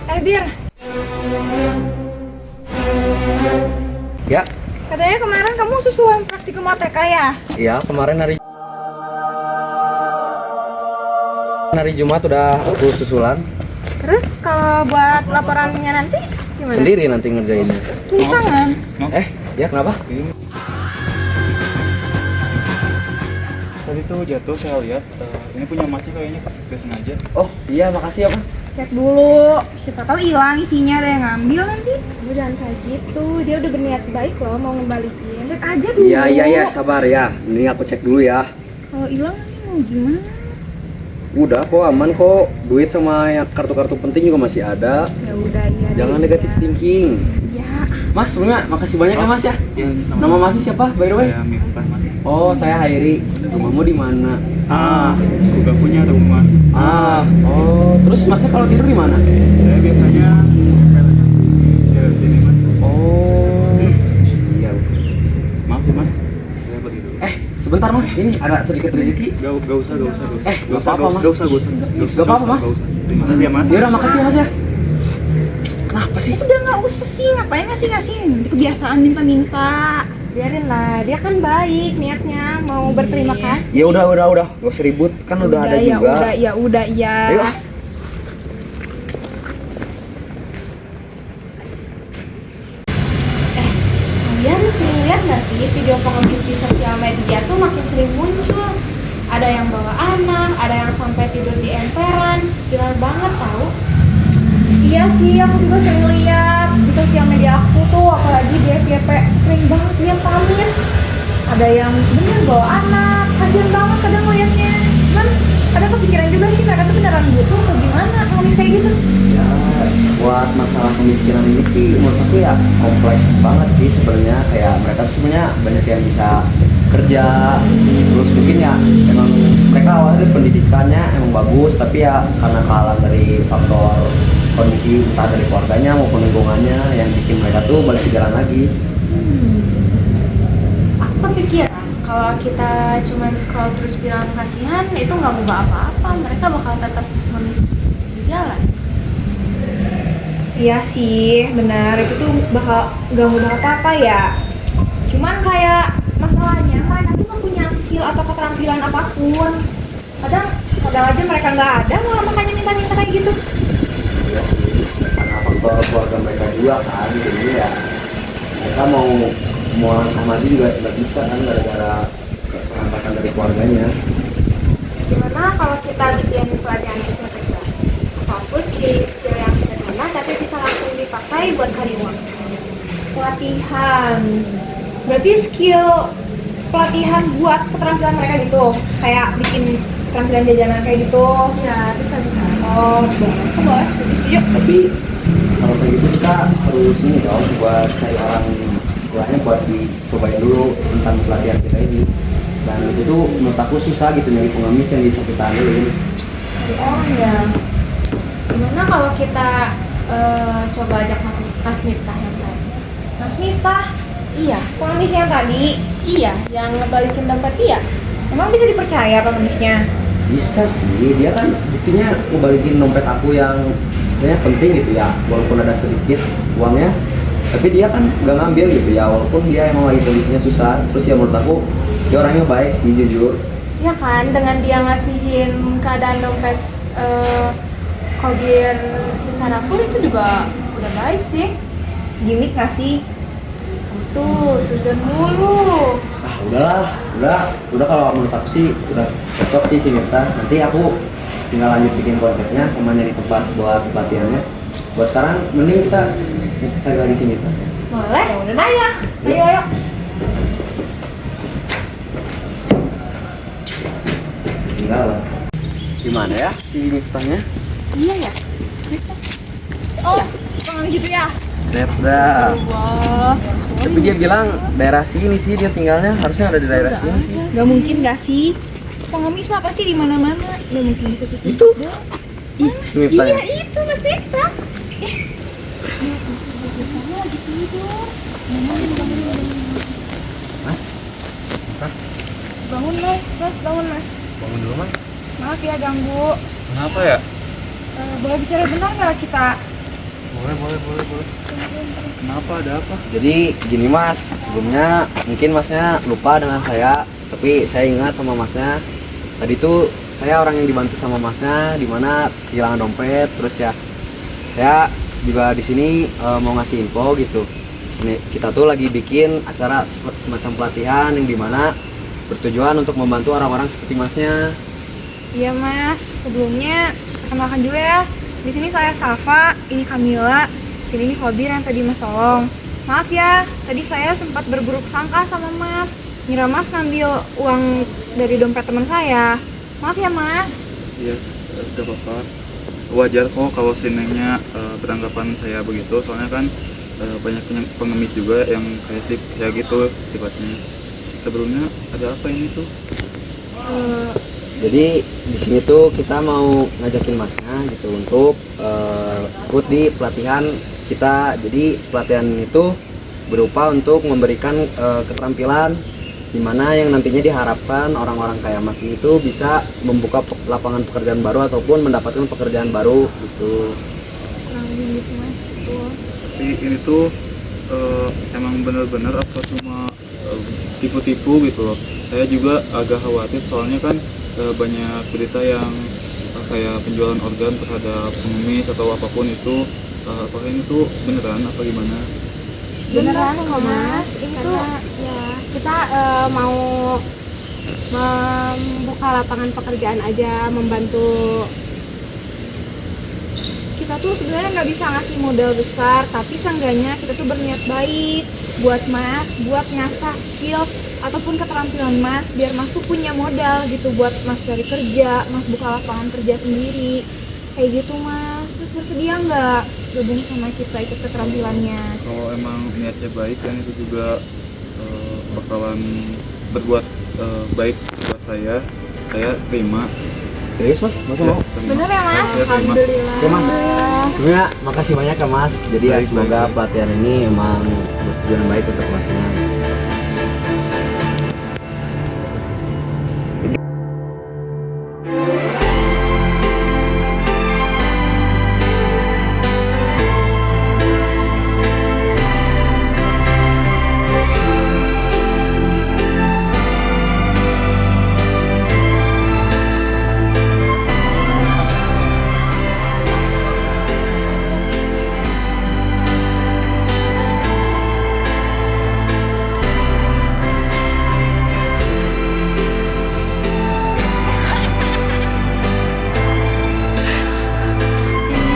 Bir, Ya, katanya kemarin kamu susulan praktikum ATK ya? iya kemarin hari Jumat udah aku susulan Terus kalau buat laporannya nanti gimana? sendiri nanti ngerjainnya. Tulis tangan. Ya kenapa? Tadi tuh jatuh saya lihat, ini punya Masih kayaknya gak sengaja. Oh iya, makasih ya Mas. Cek dulu, siapa tahu hilang isinya ada yang ngambil nanti. Lu jangan kayak gitu, dia udah berniat baik loh mau ngembalikin. Cek aja dulu. Iya, sabar ya. Ini aku cek dulu ya. Kalau hilang nanti mau gimana? Udah kok, aman kok. Duit sama yang kartu-kartu penting juga masih ada. Ya udah iya. Jangan negatif thinking. Ya. Mas, sebelumnya makasih banyak ya Mas ya. Ya, sama. Nama Masnya siapa, by the way? Saya Miftah, Mas. Oh, saya Hairi. Rumahmu di mana? Aku gak punya rumah. Oh, terus Masnya kalau tidur di mana? Saya biasanya di sini, Mas. Oh, iya. Maaf ya, Mas. Saya pergi dulu. Sebentar Mas, ini ada sedikit rezeki. Gak usah. Gak apa-apa, Mas. Gak usah. Gak apa-apa, Mas. Gak usah. Terima kasih ya, Mas. Ya udah, makasih ya Mas ya. Kenapa sih? Udah nggak usah sih, ngapain ngasih? Nanti kebiasaan minta-minta. Biarin lah, dia kan baik niatnya mau berterima kasih. Ya udah. Gak usah ribut, kan udah ada ya juga. Udah. Ayo. Kalian sering lihat nggak sih video pengemis di sosial media tuh makin sering muncul. Ada yang bawa anak, ada yang sampai tidur di emperan. Gila banget tau. Iya sih, aku juga sering lihat di sosial media aku tuh, apalagi di FYP sering banget lihat pengemis. Ada yang bener bawa anak, kasian banget kadang liatnya. Cuman kadang kepikiran juga sih mereka tuh beneran butuh atau gimana pengemis kayak gitu. Ya, buat masalah kemiskinan ini sih menurut aku ya kompleks banget sih sebenarnya. Kayak mereka tuh sebenarnya banyak yang bisa kerja, terus mungkin ya emang mereka awalnya pendidikannya emang bagus, tapi ya karena kehalang dari faktor kondisi entah dari keluarganya maupun lingkungannya yang bikin mereka tuh balik ke jalan lagi. Aku kepikiran kalau kita cuman scroll terus bilang kasihan itu nggak mengubah apa-apa. Mereka bakal tetap ngemis di jalan. Iya sih, benar, itu tuh bakal gak ngubah apa-apa ya. Cuman kayak masalahnya mereka tuh gak punya skill atau keterampilan apapun. Kadang aja mereka nggak ada, malah makanya minta-minta kayak gitu. Iya sih, karena faktor keluarga mereka juga kan, jadi ya mereka mau langkah maju juga nggak bisa kan gara-gara kerantakan dari keluarganya. Gimana kalau kita bikin pelatihan mereka? Fokus di skill yang sederhana tapi bisa langsung dipakai buat hari uang. Pelatihan, berarti skill pelatihan buat keterampilan mereka gitu, kayak bikin keterampilan jajanan kayak gitu. Ya bisa. Oh, boleh, setuju. Tapi kalau kayak gitu kita harus ini dong buat cari orang istilahnya buat dicobain dulu tentang pelatihan kita ini. Dan itu tuh menurut aku susah gitu nyari pengemis yang bisa kita ambilin. Oh ya. Gimana kalau kita coba ajak Mas Miftah yang tadi? Mas Miftah, Iya, pengemis yang tadi, yang ngebalikin dompet dia. emang bisa dipercaya pengemisnya? Bisa sih, dia kan buktinya ngebalikin dompet aku yang istilahnya penting gitu ya, walaupun ada sedikit uangnya, tapi dia kan nggak ngambil gitu ya, walaupun dia emang lagi kondisinya susah. Terus ya menurut aku dia orangnya baik sih, jujur. Ya kan, dengan dia ngasihin keadaan dompet Kogir secara full itu juga udah baik sih. Gimik nggak sih? Tuh, Susan mulu. Udah kalau menurut aku sih udah cocok sih si Mirta. Nanti aku tinggal lanjut bikin konsepnya sama nyari tempat buat pelatihannya. Buat sekarang mending kita cari lagi si Mirta. Boleh? Ayo. Tinggal lah. Gimana ya si Miftahnya? Iya ya. Oh, si pengemis itu ya? Set dah. Wah. Tapi dia bilang daerah sini sih dia tinggalnya, harusnya ada di daerah sini sih. Gak mungkin gak sih? Pengemis mah pasti di mana-mana. Gak mungkin bisa tutup. Itu. Ih, Si Miftah ya? iya itu Mas Miftah. Mas. Bangun mas. Bangun dulu, Mas. Maaf ya ganggu. Kenapa ya? Boleh bicara bentar nggak kita? Boleh. Kenapa, ada apa? Jadi gini mas, sebelumnya mungkin masnya lupa dengan saya, tapi saya ingat sama masnya. Tadi tuh saya orang yang dibantu sama masnya, dimana kehilangan dompet, terus ya saya juga di sini mau ngasih info gitu. Ini kita tuh lagi bikin acara semacam pelatihan yang dimana bertujuan untuk membantu orang-orang seperti masnya. Iya mas, sebelumnya perkenalkan juga ya. Di sini saya Safa, ini Kamila, ini Khobir yang tadi mas tolong. Maaf ya, tadi saya sempat berburuk sangka sama mas. Ngira mas ngambil uang dari dompet teman saya. Maaf ya mas. Iya, gak apa-apa. Wajar kok kalau si Nengnya beranggapan saya begitu, soalnya kan banyak pengemis juga yang kayak gitu sifatnya. Sebelumnya ada apa ini tuh? Jadi di sini tuh kita mau ngajakin masnya gitu untuk ikut di pelatihan kita. Jadi pelatihan itu berupa untuk memberikan keterampilan di mana yang nantinya diharapkan orang-orang kayak mas itu bisa membuka lapangan pekerjaan baru ataupun mendapatkan pekerjaan baru gitu. Gitu mas. Betul. Tapi ini tuh emang bener-bener apa cuma tipu-tipu gitu loh. Saya juga agak khawatir soalnya kan banyak berita yang kayak penjualan organ terhadap pengemis atau apapun itu. Apakah ini tuh beneran apa gimana? Beneran kok mas, ini tuh Karena ya kita mau membuka lapangan pekerjaan aja, membantu. kita tuh sebenarnya nggak bisa ngasih modal besar, tapi seenggaknya kita tuh berniat baik buat mas, buat ngasah skill ataupun keterampilan mas, biar mas tuh punya modal gitu buat mas cari kerja, mas buka lapangan kerja sendiri, kayak gitu mas. Terus bersedia nggak gabung sama kita ikut keterampilannya? Kalau emang niatnya baik kan itu juga bakalan berbuat baik buat saya terima. Serius mas? Mas mau? Terima. Bener ya mas? Saya terima. Alhamdulillah. Oke mas, sebenarnya makasih banyak ya mas. Jadi ya Baik, semoga baik. pelatihan ini emang bertujuan baik untuk masnya.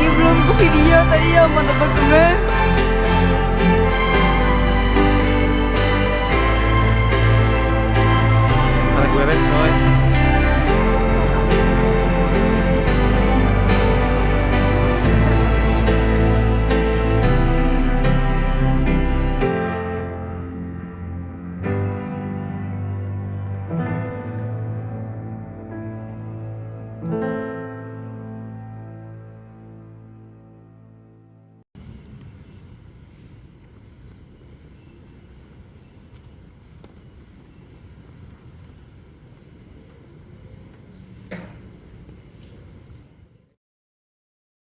Iya belum ke video tadi ya mana bagus. Tarik beres, soy.